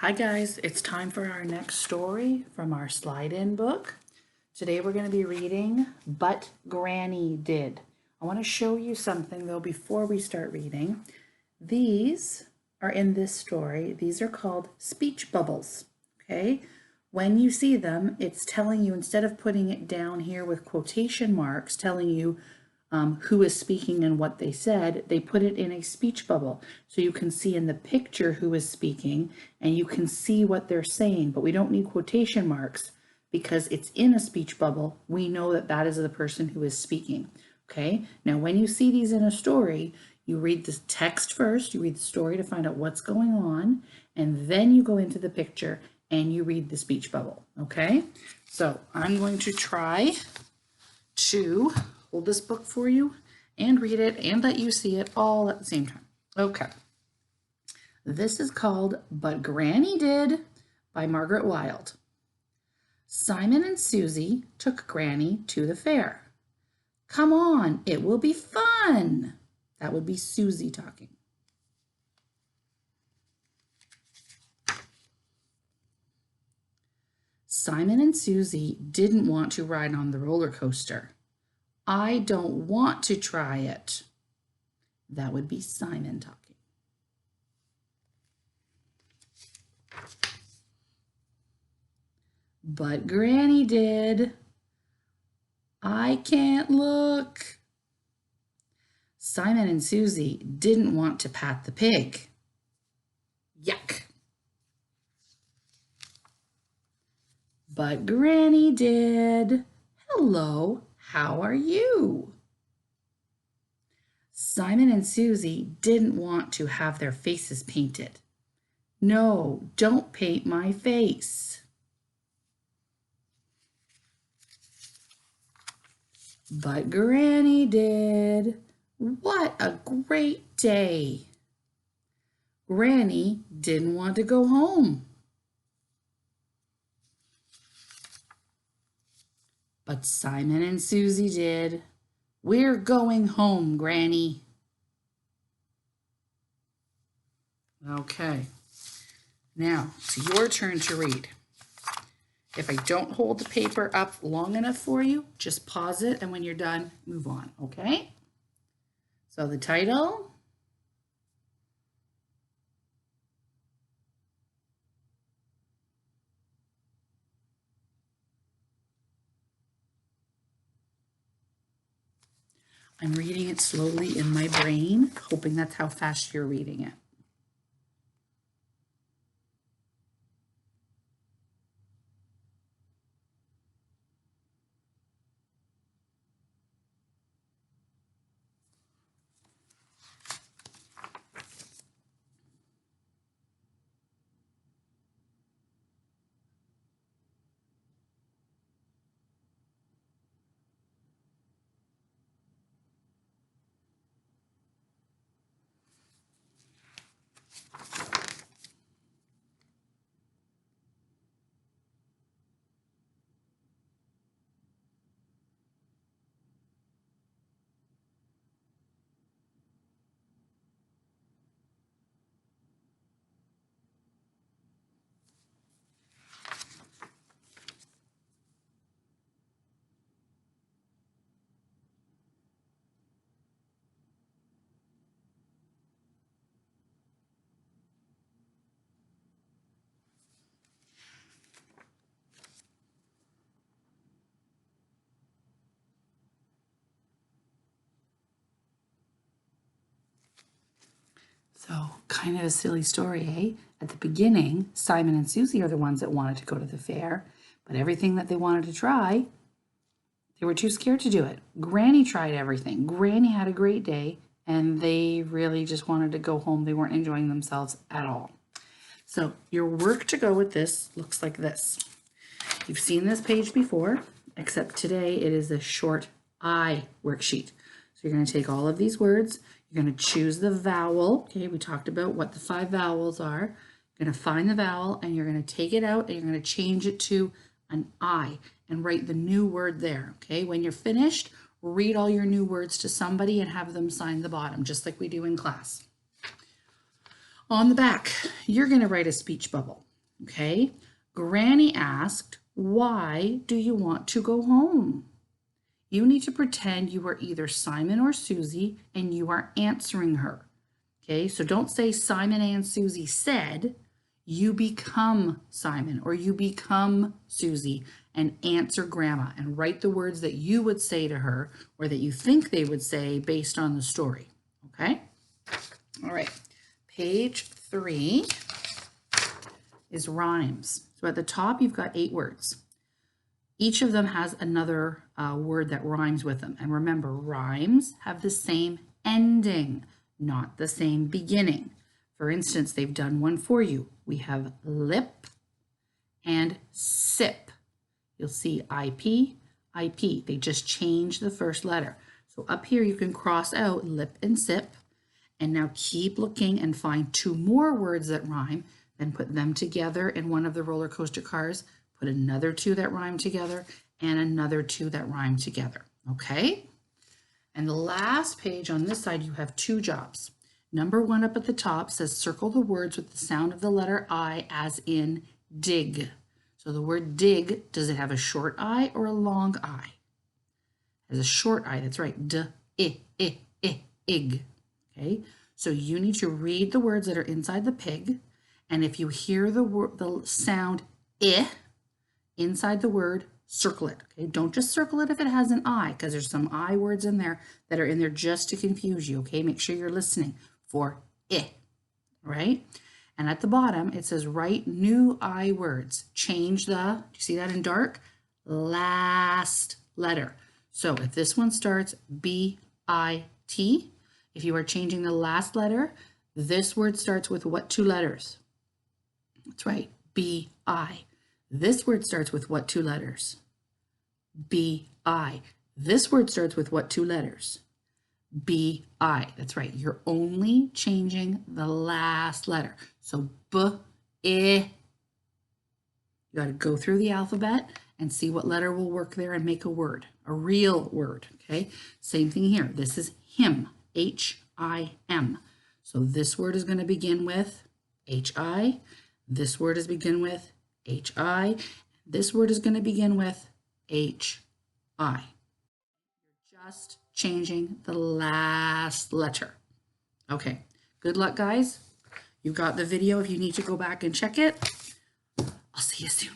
Hi guys, it's time for our next story from our slide-in book. Today we're going to be reading But Granny Did. I want to show you something though before we start reading. These are in this story. These are called speech bubbles, okay? When you see them, it's telling you, instead of putting it down here with quotation marks, telling you who is speaking and what they said, they put it in a speech bubble. So you can see in the picture who is speaking and you can see what they're saying, but we don't need quotation marks because it's in a speech bubble. We know that that is the person who is speaking. Okay, now when you see these in a story, you read the text first, you read the story to find out what's going on, and then you go into the picture and you read the speech bubble. Okay, so I'm going to try to hold this book for you and read it and let you see it all at the same time. Okay. This is called But Granny Did by Margaret Wilde. Simon and Susie took Granny to the fair. Come on, it will be fun. That would be Susie talking. Simon and Susie didn't want to ride on the roller coaster. I don't want to try it. That would be Simon talking. But Granny did. I can't look. Simon and Susie didn't want to pat the pig. Yuck. But Granny did. Hello. How are you? Simon and Susie didn't want to have their faces painted. No, don't paint my face. But Granny did. What a great day. Granny didn't want to go home. But Simon and Susie did. We're going home, Granny. Okay, now it's your turn to read. If I don't hold the paper up long enough for you, just pause it, and when you're done, move on, okay? So the title, I'm reading it slowly in my brain, hoping that's how fast you're reading it. So kind of a silly story, eh? At the beginning, Simon and Susie are the ones that wanted to go to the fair, but everything that they wanted to try, they were too scared to do it. Granny tried everything. Granny had a great day, and they really just wanted to go home. They weren't enjoying themselves at all. So your work to go with this looks like this. You've seen this page before, except today it is a short I worksheet. So you're going to take all of these words, you're going to choose the vowel. Okay, we talked about what the 5 vowels are. You're going to find the vowel and you're going to take it out and you're going to change it to an I and write the new word there. Okay, when you're finished, read all your new words to somebody and have them sign the bottom, just like we do in class. On the back, you're going to write a speech bubble. Okay. Granny asked, "Why do you want to go home?" You need to pretend you are either Simon or Susie and you are answering her. Okay, so don't say Simon and Susie said. You become Simon or you become Susie and answer Grandma and write the words that you would say to her or that you think they would say based on the story. Okay? All right. Page 3 is rhymes. So at the top, you've got 8 words. Each of them has another word that rhymes with them. And remember, rhymes have the same ending, not the same beginning. For instance, they've done one for you. We have lip and sip. You'll see IP, IP. They just changed the first letter. So up here you can cross out lip and sip. And now keep looking and find 2 more words that rhyme, then put them together in one of the roller coaster cars, put another 2 that rhyme together, and another 2 that rhyme together. Okay? And the last page on this side, you have 2 jobs. Number 1 up at the top says circle the words with the sound of the letter I, as in dig. So the word dig, does it have a short I or a long I? It has a short I, that's right. Ig. Okay, so you need to read the words that are inside the pig, and if you hear the sound I inside the word, circle it. Okay, don't just circle it if it has an I, because there's some I words in there that are in there just to confuse you. Okay, make sure you're listening for I, right? And at the bottom it says write new I words. Change the, do you see that in dark? Last letter. So if this one starts B-I-T, if you are changing the last letter, this word starts with what 2 letters? That's right, B-I. This word starts with what 2 letters? B-I. This word starts with what 2 letters? B-I. That's right, you're only changing the last letter. So B-I. You got to go through the alphabet and see what letter will work there and make a word, a real word, okay? Same thing here. This is him. H-I-M. So this word is going to begin with H-I. This word is begin with H-I. This word is going to begin with H-I. You're just changing the last letter. Okay, good luck, guys. You got the video if you need to go back and check it. I'll see you soon.